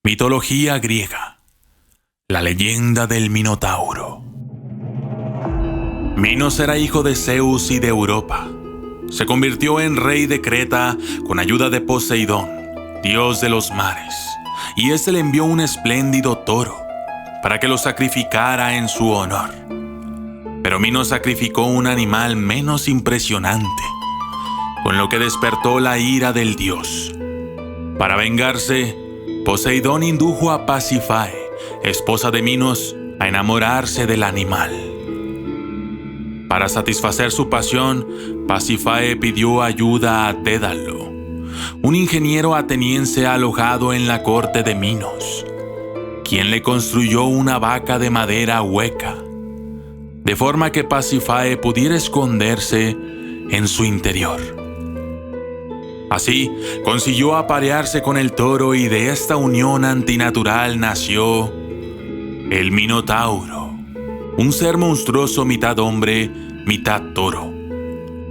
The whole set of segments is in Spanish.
Mitología griega. La leyenda del Minotauro. Minos era hijo de Zeus y de Europa. Se convirtió en rey de Creta con ayuda de Poseidón, dios de los mares, y éste le envió un espléndido toro para que lo sacrificara en su honor. Pero Minos sacrificó un animal menos impresionante, con lo que despertó la ira del dios. Para vengarse, Poseidón indujo a Pasífae, esposa de Minos, a enamorarse del animal. Para satisfacer su pasión, Pasífae pidió ayuda a Dédalo, un ingeniero ateniense alojado en la corte de Minos, quien le construyó una vaca de madera hueca, de forma que Pasífae pudiera esconderse en su interior. Así, consiguió aparearse con el toro y de esta unión antinatural nació el Minotauro, un ser monstruoso mitad hombre, mitad toro.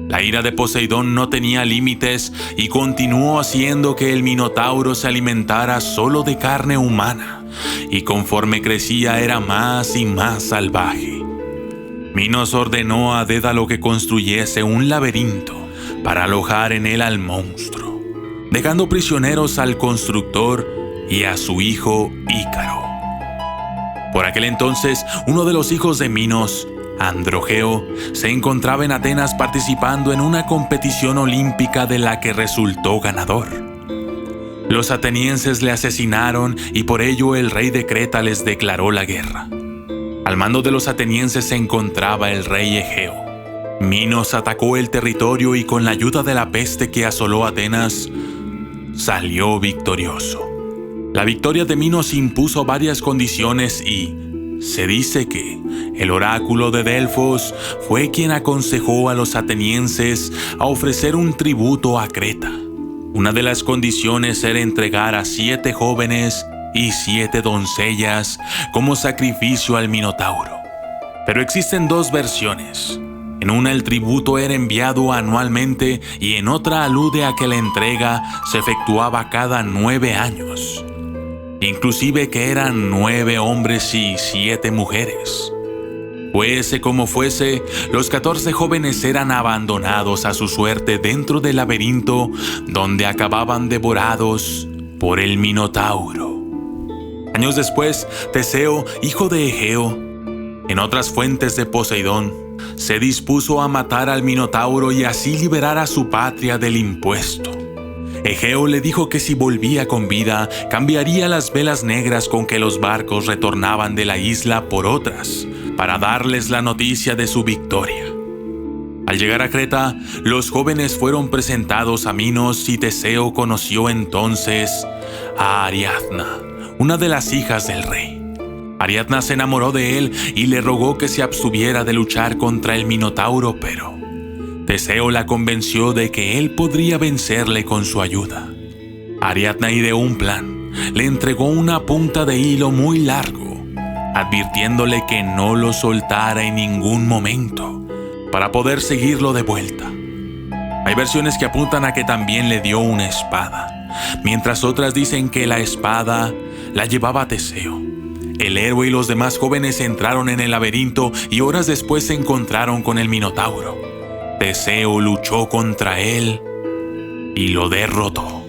La ira de Poseidón no tenía límites y continuó haciendo que el Minotauro se alimentara solo de carne humana, y conforme crecía era más y más salvaje. Minos ordenó a Dédalo que construyese un laberinto para alojar en él al monstruo, dejando prisioneros al constructor y a su hijo Ícaro. Por aquel entonces, uno de los hijos de Minos, Androgeo, se encontraba en Atenas participando en una competición olímpica de la que resultó ganador. Los atenienses le asesinaron y por ello el rey de Creta les declaró la guerra. Al mando de los atenienses se encontraba el rey Egeo. Minos atacó el territorio y con la ayuda de la peste que asoló Atenas, salió victorioso. La victoria de Minos impuso varias condiciones y se dice que el oráculo de Delfos fue quien aconsejó a los atenienses a ofrecer un tributo a Creta. Una de las condiciones era entregar a 7 jóvenes y 7 doncellas como sacrificio al Minotauro. Pero existen 2 versiones. En una el tributo era enviado anualmente y en otra alude a que la entrega se efectuaba cada 9 años. Inclusive que eran 9 hombres y 7 mujeres. Fuese como fuese, los 14 jóvenes eran abandonados a su suerte dentro del laberinto donde acababan devorados por el Minotauro. Años después, Teseo, hijo de Egeo, en otras fuentes de Poseidón, se dispuso a matar al Minotauro y así liberar a su patria del impuesto. Egeo le dijo que si volvía con vida, cambiaría las velas negras con que los barcos retornaban de la isla por otras, para darles la noticia de su victoria. Al llegar a Creta, los jóvenes fueron presentados a Minos y Teseo conoció entonces a Ariadna, una de las hijas del rey. Ariadna se enamoró de él y le rogó que se abstuviera de luchar contra el Minotauro, pero Teseo la convenció de que él podría vencerle con su ayuda. Ariadna ideó un plan. Le entregó una punta de hilo muy largo, advirtiéndole que no lo soltara en ningún momento para poder seguirlo de vuelta. Hay versiones que apuntan a que también le dio una espada, mientras otras dicen que la espada la llevaba Teseo. El héroe y los demás jóvenes entraron en el laberinto y horas después se encontraron con el Minotauro. Teseo luchó contra él y lo derrotó.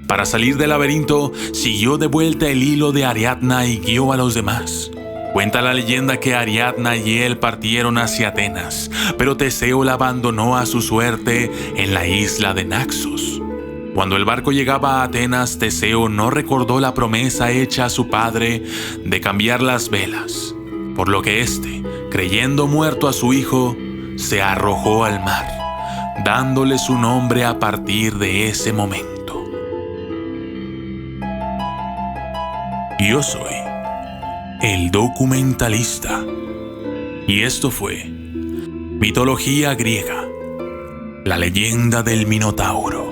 Para salir del laberinto, siguió de vuelta el hilo de Ariadna y guió a los demás. Cuenta la leyenda que Ariadna y él partieron hacia Atenas, pero Teseo la abandonó a su suerte en la isla de Naxos. Cuando el barco llegaba a Atenas, Teseo no recordó la promesa hecha a su padre de cambiar las velas, por lo que éste, creyendo muerto a su hijo, se arrojó al mar, dándole su nombre a partir de ese momento. Yo soy el documentalista, y esto fue Mitología griega, la leyenda del Minotauro.